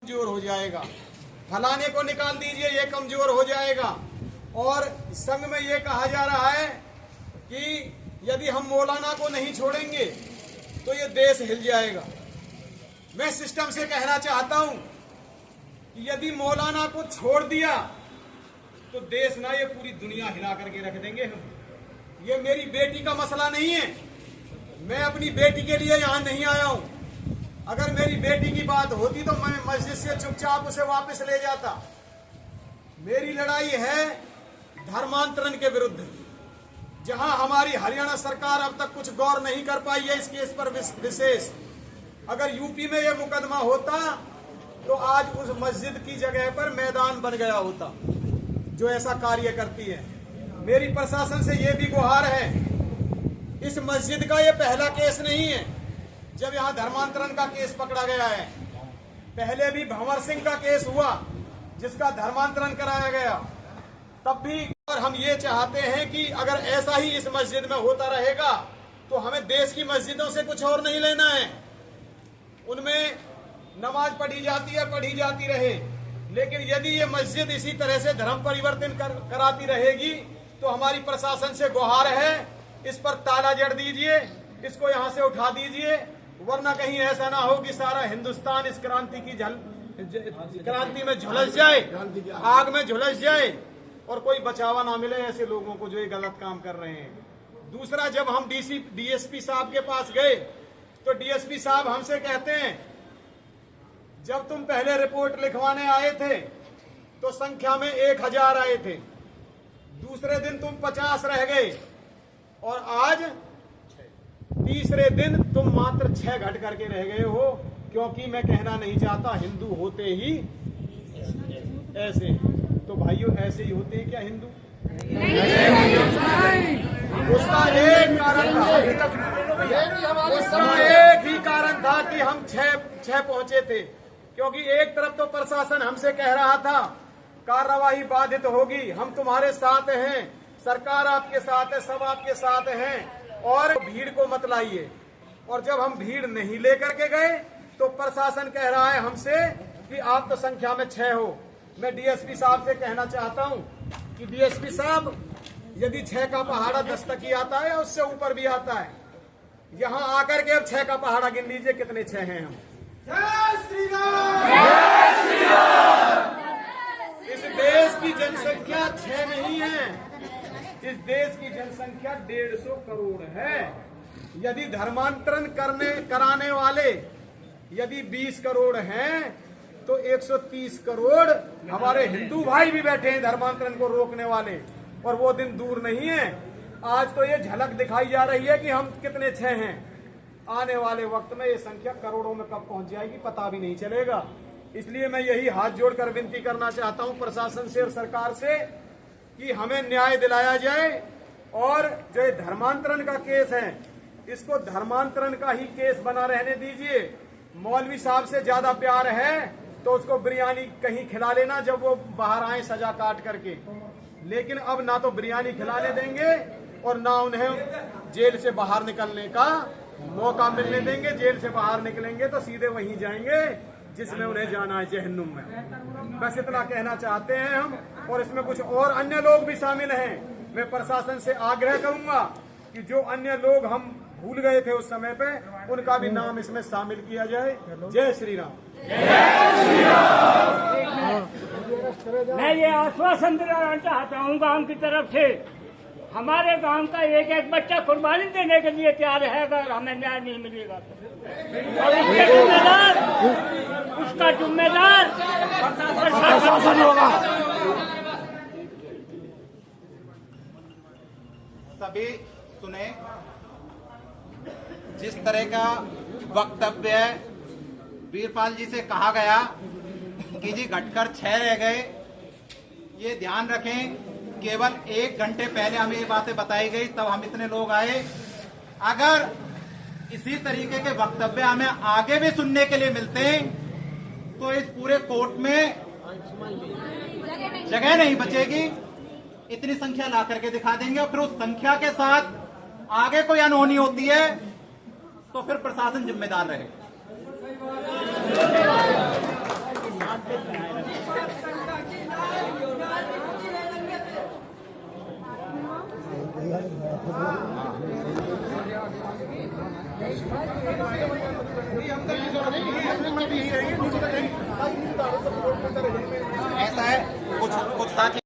कमजोर हो जाएगा, फलाने को निकाल दीजिए ये कमजोर हो जाएगा। और संघ में ये कहा जा रहा है कि यदि हम मौलाना को नहीं छोड़ेंगे तो ये देश हिल जाएगा। मैं सिस्टम से कहना चाहता हूं कि यदि मौलाना को छोड़ दिया तो देश ना ये पूरी दुनिया हिला करके रख देंगे हम। ये मेरी बेटी का मसला नहीं है, मैं अपनी बेटी के लिए यहां नहीं आया हूं। अगर मेरी बेटी की बात होती तो मैं मस्जिद से चुपचाप उसे वापस ले जाता। मेरी लड़ाई है धर्मांतरण के विरुद्ध, जहां हमारी हरियाणा सरकार अब तक कुछ गौर नहीं कर पाई है इस केस पर विशेष। अगर यूपी में यह मुकदमा होता तो आज उस मस्जिद की जगह पर मैदान बन गया होता जो ऐसा कार्य करती है। मेरी प्रशासन से यह भी गुहार है, इस मस्जिद का यह पहला केस नहीं है जब यहां धर्मांतरण का केस पकड़ा गया है। पहले भी भंवर सिंह का केस हुआ जिसका धर्मांतरण कराया गया, तब भी। और हम ये चाहते हैं कि अगर ऐसा ही इस मस्जिद में होता रहेगा तो हमें देश की मस्जिदों से कुछ और नहीं लेना है। उनमें नमाज पढ़ी जाती रहे, लेकिन यदि ये मस्जिद इसी तरह से धर्म परिवर्तन कराती रहेगी तो हमारी प्रशासन से गुहार है, इस पर ताला जड़ दीजिए, इसको यहाँ से उठा दीजिए, वरना कहीं ऐसा ना हो कि सारा हिंदुस्तान इस क्रांति में झुलस जाए, आग में झुलस जाए और कोई बचावा ना मिले ऐसे लोगों को जो ये गलत काम कर रहे हैं। दूसरा, जब हम डीएसपी साहब के पास गए तो डीएसपी साहब हमसे कहते हैं जब तुम पहले रिपोर्ट लिखवाने आए थे तो संख्या में 1000 आए थे, दूसरे दिन तुम 50 रह गए और आज तीसरे दिन तुम मात्र 6 घट करके रह गए हो। क्योंकि मैं कहना नहीं चाहता हिंदू होते ही ऐसे, तो भाइयों ऐसे ही होते हैं क्या हिंदू? उसका एक कारण था, उसका एक ही कारण था कि हम 6 पहुंचे थे। क्योंकि एक तरफ तो प्रशासन हमसे कह रहा था कार्रवाई बाधित होगी, हम तुम्हारे साथ हैं, सरकार आपके साथ है, सब आपके साथ हैं और भीड़ को मत लाइए। और जब हम भीड़ नहीं लेकर के गए तो प्रशासन कह रहा है हमसे कि आप तो संख्या में 6 हो। मैं डीएसपी साहब से कहना चाहता हूं कि डीएसपी साहब, यदि 6 का पहाड़ा 10 तक ही आता है या उससे ऊपर भी आता है, यहां आकर के अब 6 का पहाड़ा गिन लीजिए कितने 6 हैं हम। जय श्री राम! जय श्री राम! इस देश की जनसंख्या 6 नहीं है, इस देश की जनसंख्या 150 करोड़ है। यदि धर्मांतरण कराने वाले यदि 20 करोड़ हैं तो 130 करोड़ हमारे हिंदू भाई भी बैठे हैं धर्मांतरण को रोकने वाले, और वो दिन दूर नहीं है। आज तो ये झलक दिखाई जा रही है कि हम कितने 6 हैं, आने वाले वक्त में ये संख्या करोड़ों में कब पहुंच जाएगी पता भी नहीं चलेगा। इसलिए मैं यही हाथ जोड़कर विनती करना चाहता हूं प्रशासन से और सरकार से कि हमें न्याय दिलाया जाए और जो ये धर्मांतरण का केस है इसको धर्मांतरण का ही केस बना रहने दीजिए। मौलवी साहब से ज्यादा प्यार है तो उसको बिरयानी कहीं खिला लेना जब वो बाहर आए सजा काट करके, लेकिन अब ना तो बिरयानी खिलाने देंगे और ना उन्हें जेल से बाहर निकलने का मौका मिलने देंगे। जेल से बाहर निकलेंगे तो सीधे वहीं जाएंगे जिसमें उन्हें जाना है, जहन्नुम में। बस इतना कहना चाहते हैं हम, और इसमें कुछ और अन्य लोग भी शामिल हैं। मैं प्रशासन से आग्रह करूंगा कि जो अन्य लोग हम भूल गए थे उस समय पे, उनका भी नाम इसमें शामिल किया जाए। जय श्री राम! मैं ये आश्वासन दिलाना चाहता हूँ गांव की तरफ से, हमारे गांव का एक एक बच्चा कुर्बानी देने के लिए तैयार है अगर हमें न्याय नहीं मिलेगा तो। और उसका जिम्मेदार प्रशासन होगा। सभी सुने, जिस तरह का वक्तव्य वीरपाल जी से कहा गया कि जी घटकर 6 रह गए, ये ध्यान रखें केवल 1 घंटे पहले हमें ये बातें बताई गई तब हम इतने लोग आए। अगर इसी तरीके के वक्तव्य हमें आगे भी सुनने के लिए मिलते तो इस पूरे कोर्ट में जगह नहीं बचेगी। इतनी संख्या ला करके दिखा देंगे और फिर उस संख्या के साथ आगे कोई अनहोनी होती है तो फिर प्रशासन जिम्मेदार रहे। हम